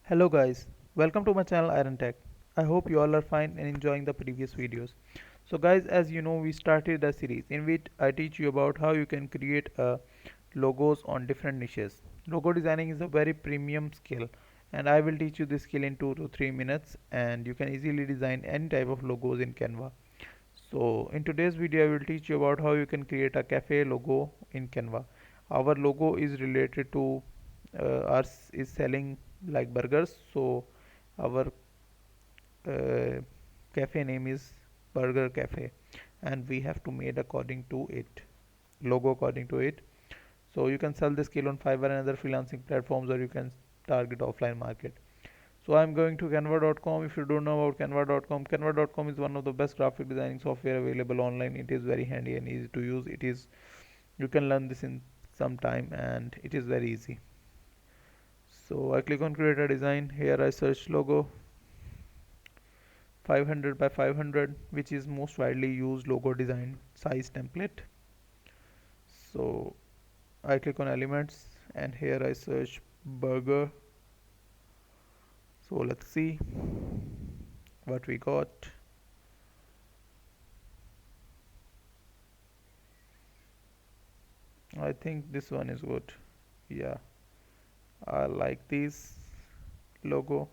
Hello guys, welcome to my channel Iron Tech. I hope you all are fine and enjoying the previous videos. So guys, as you know, we started a series in which I teach you about how you can create logos on different niches. Logo designing is a very premium skill and I will teach you this skill in 2 to 3 minutes and you can easily design any type of logos in Canva. So in today's video I will teach you about how you can create a cafe logo in Canva. Our logo is related to ours is selling like burgers, so our uh, cafe name is Burger Cafe and we have to made according to it, logo according to it. So you can sell this skill on Fiverr and other freelancing platforms, or you can target offline market. So I'm going to canva.com. If you don't know about canva.com, canva.com is one of the best graphic designing software available online. It is very handy and easy to use. It is, you can learn this in some time and it is very easy. So I click on create a design. Here I search logo 500 by 500, which is most widely used logo design size template. So I click on elements and here I search burger. So let's see what we got. I think this one is good. Yeah, I like this logo.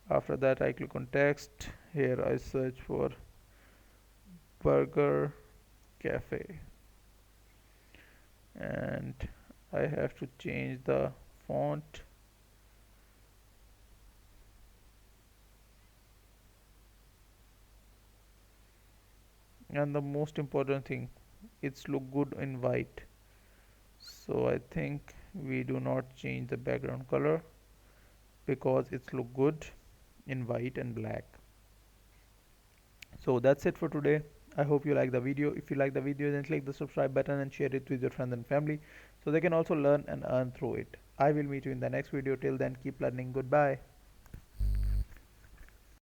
After that I click on text. Here I search for burger cafe and I have to change the font. And the most important thing, it's look good in white. So I think we do not change the background color because it's look good in white and black. So that's it for today. I hope you like the video. If you like the video, then click the subscribe button and share it with your friends and family so they can also learn and earn through it. I will meet you in the next video. Till then, keep learning. Goodbye.